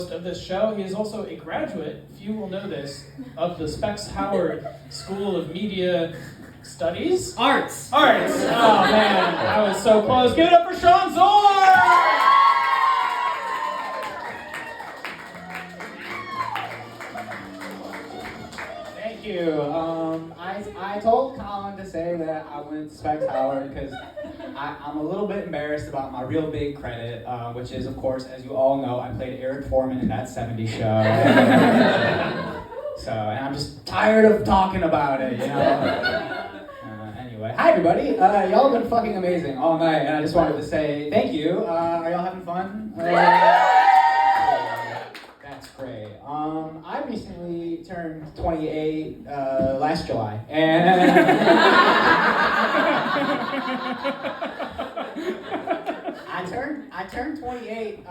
Of this show. He is also a graduate, few will know this, of the Specs Howard School of Media Studies? Arts! Oh man, I was so close. Give it up for Sean Zorn! Thank you. I told Colin to say that I went to Specs Howard because I'm a little bit embarrassed about my real big credit, which is, of course, as you all know, I played Eric Foreman in That 70s Show. And I'm just tired of talking about it, you know? Anyway, hi everybody. Y'all have been fucking amazing all night, and I just wanted to say thank you. Are y'all having fun? That's great. I recently turned 28 last July, and I turned 28,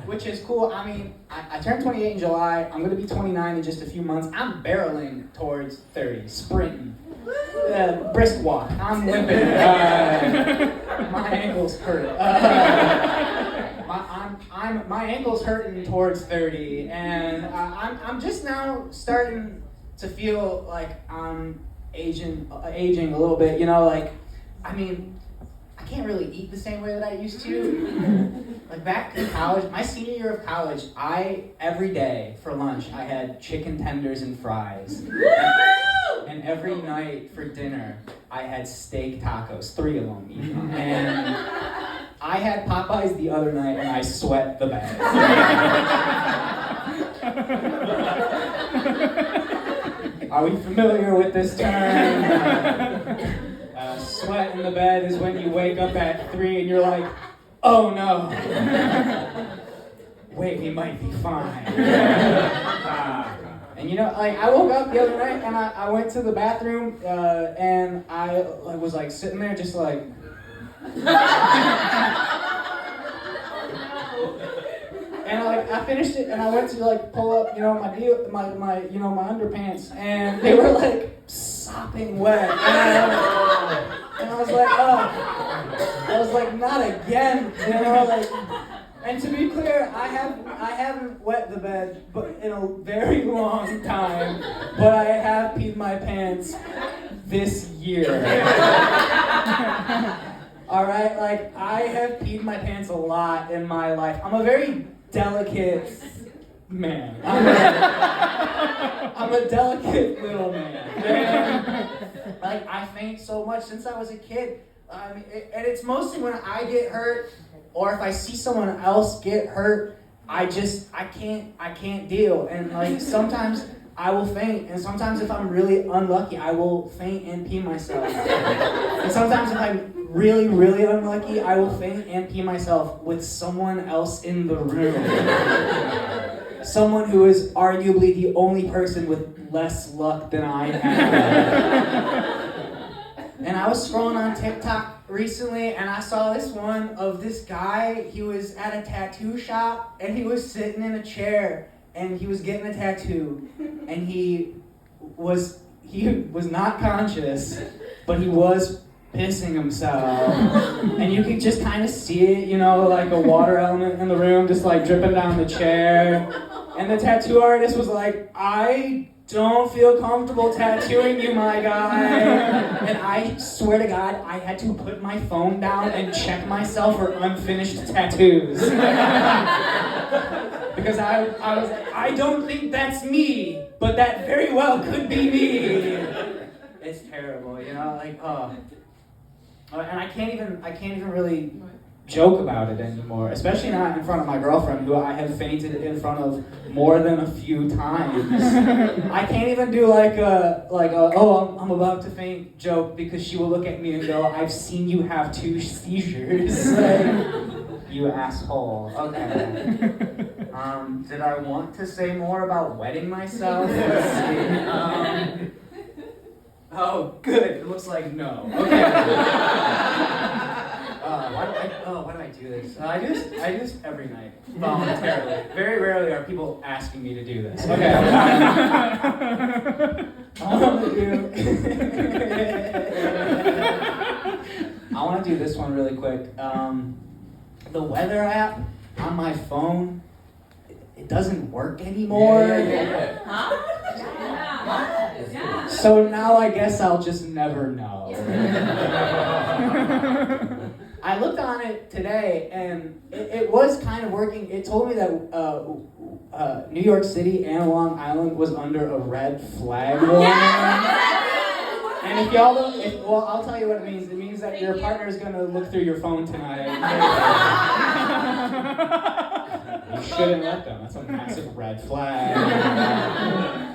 which is cool. I mean, I turned 28 in July. I'm gonna be 29 in just a few months. I'm barreling towards 30, sprinting, brisk walk. I'm limping. My ankles hurt. My ankle's hurting towards 30, and I'm just now starting to feel like I'm aging a little bit. You know, like, I mean, I can't really eat the same way that I used to. Like back in college, my senior year of college, every day for lunch I had chicken tenders and fries. And every night for dinner I had steak tacos, 3 of them even. And I had Popeyes the other night and I sweat the bed. Are we familiar with this term? Sweat in the bed is when you wake up at 3 and you're like, oh no. Wait, we might be fine. And you know, like, I woke up the other night and I went to the bathroom and I was like sitting there just like, and like I finished it and I went to like pull up, you know, my underpants, and they were like sopping wet. And I was like, oh, I was like, not again, you know, like. And to be clear, I haven't wet the bed in a very long time, but I have peed my pants this year. All right, like, I have peed my pants a lot in my life. I'm a very delicate man. I'm a delicate little man. And, like, I faint so much since I was a kid. I mean, and it's mostly when I get hurt, or if I see someone else get hurt, I can't deal. And like sometimes I will faint, and sometimes if I'm really unlucky, I will faint and pee myself. And sometimes if I'm really, really unlucky, I will faint and pee myself with someone else in the room. Someone who is arguably the only person with less luck than I have. And I was scrolling on TikTok recently, and I saw this one of this guy. He was at a tattoo shop, and he was sitting in a chair, and he was getting a tattoo, and he was not conscious, but he was pissing himself. And you could just kind of see it, you know, like a water element in the room, just like dripping down the chair. And the tattoo artist was like, I don't feel comfortable tattooing you, my guy. And I swear to God, I had to put my phone down and check myself for unfinished tattoos. Because I was like, I don't think that's me, but that very well could be me. It's terrible, you know, like, and I can't even really joke about it anymore, especially not in front of my girlfriend, who I have fainted in front of more than a few times. I can't even do like a oh, I'm about to faint joke, because she will look at me and go, I've seen you have 2 seizures. Like, you asshole. Okay. Did I want to say more about wetting myself? Let's see. Oh, good. It looks like no. Okay. Why do I do this? I do this every night, voluntarily. Very rarely are people asking me to do this. Okay. I want to do this one really quick. The weather app on my phone, it doesn't work anymore. Huh? Yeah. So now I guess I'll just never know. I looked on it today, and it was kind of working. It told me that New York City and Long Island was under a red flag warning. And if y'all don't, well, I'll tell you what it means. It means that your partner is going to look through your phone tonight. You shouldn't let them. That's a massive red flag.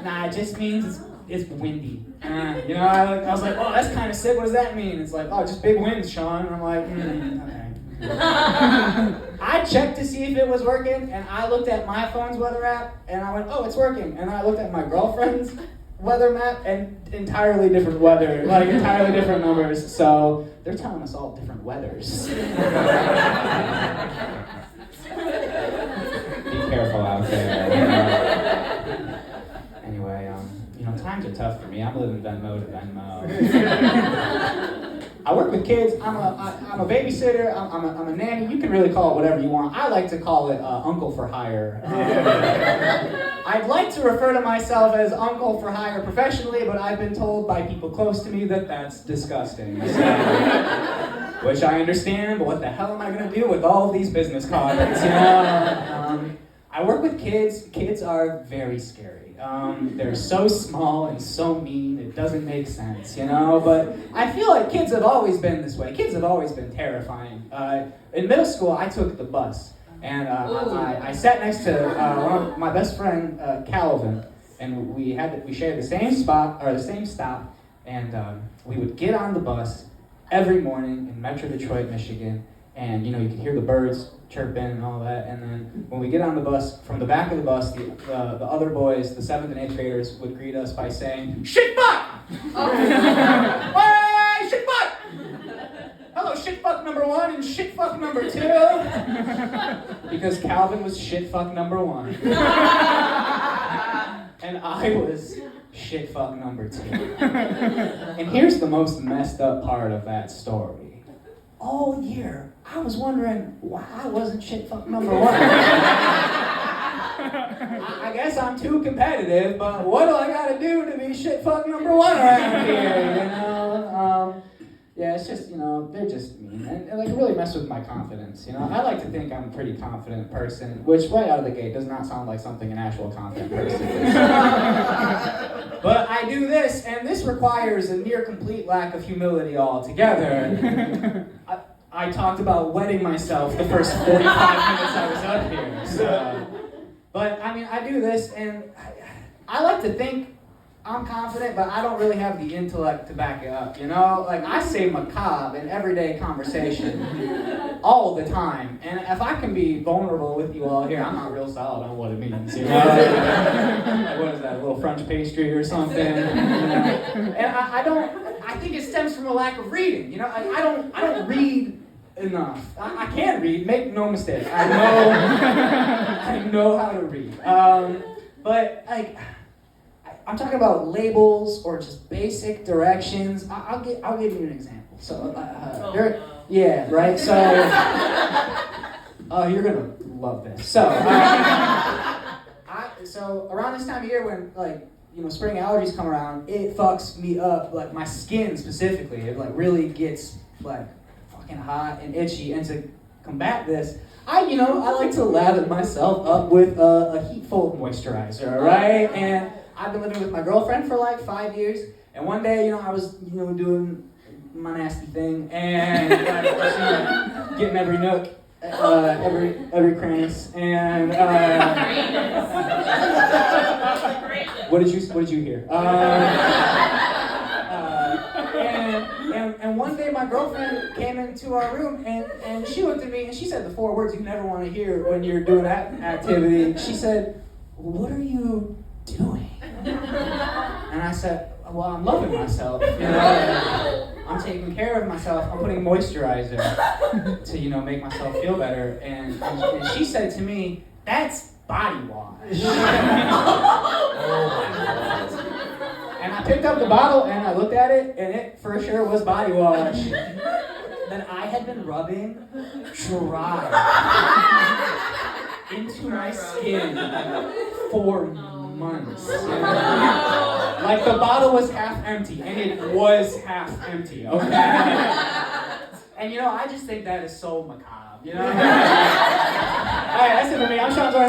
Nah, it just means it's windy. You know, I was like, oh, that's kind of sick. What does that mean? It's like, oh, just big winds, Sean. And I'm like, okay. I checked to see if it was working, and I looked at my phone's weather app, and I went, oh, it's working. And I looked at my girlfriend's weather map, and entirely different weather, like entirely different numbers. So they're telling us all different weathers. Be careful out there. Anyway, times are tough for me. I'm living Venmo to Venmo. I work with kids. I'm a babysitter. I'm a nanny. You can really call it whatever you want. I like to call it uncle for hire. I'd like to refer to myself as uncle for hire professionally, but I've been told by people close to me that that's disgusting. So, which I understand, but what the hell am I going to do with all of these business cards? You know? I work with kids. Kids are very scary. They're so small and so mean, it doesn't make sense, you know? But I feel like kids have always been this way. Kids have always been terrifying. In middle school, I took the bus, and I sat next to my best friend, Calvin, and we shared the same spot, or the same stop, and we would get on the bus every morning in Metro Detroit, Michigan, and you could hear the birds chirping and all that, and then when we get on the bus, from the back of the bus, the other boys, the 7th and 8th graders, would greet us by saying, "Shit fuck!" Hey, shit fuck! Hello, shit fuck number 1 and shit fuck number 2. Because Calvin was shit fuck number 1. And I was shit fuck number 2. And here's the most messed up part of that story. All year, I was wondering why I wasn't shit fuck number 1. I guess I'm too competitive, but what do I gotta do to be shit fuck number 1 around here, Yeah, it's just, they're just mean. And like, really mess with my confidence, I like to think I'm a pretty confident person, which right out of the gate does not sound like something an actual confident person is. But I do this, and this requires a near complete lack of humility altogether. I talked about wetting myself the first 45 minutes I was up here. So. But, I do this, and I like to think I'm confident, but I don't really have the intellect to back it up, Like, I say macabre in everyday conversation all the time. And if I can be vulnerable with you all here, I'm not real solid on what it means, Like, what is that, a little French pastry or something? And I think it stems from a lack of reading, I don't read enough. I can read, make no mistake. I know how to read. But, like, I'm talking about labels or just basic directions. I'll give you an example. So, yeah, right. So, you're gonna love this. So, so around this time of year when spring allergies come around, it fucks me up. Like my skin specifically, it really gets fucking hot and itchy. And to combat this, I like to lather myself up with a heat-full moisturizer, right? And I've been living with my girlfriend for 5 years, and one day, I was, doing my nasty thing, and getting every nook, every crevice, and what did you hear? And one day my girlfriend came into our room, and she looked at me, and she said the 4 words you never want to hear when you're doing that activity. She said, "What are you doing?" And I said, "Well, I'm loving myself, I'm taking care of myself. I'm putting moisturizer to, make myself feel better." And she said to me, "That's body wash." And I picked up the bottle and I looked at it, and it for sure was body wash that I had been rubbing dry. into my skin for months. Like the bottle was half empty, and it was half empty, okay? And I just think that is so macabre, Alright, that's it for me. I'm Sean Zorn.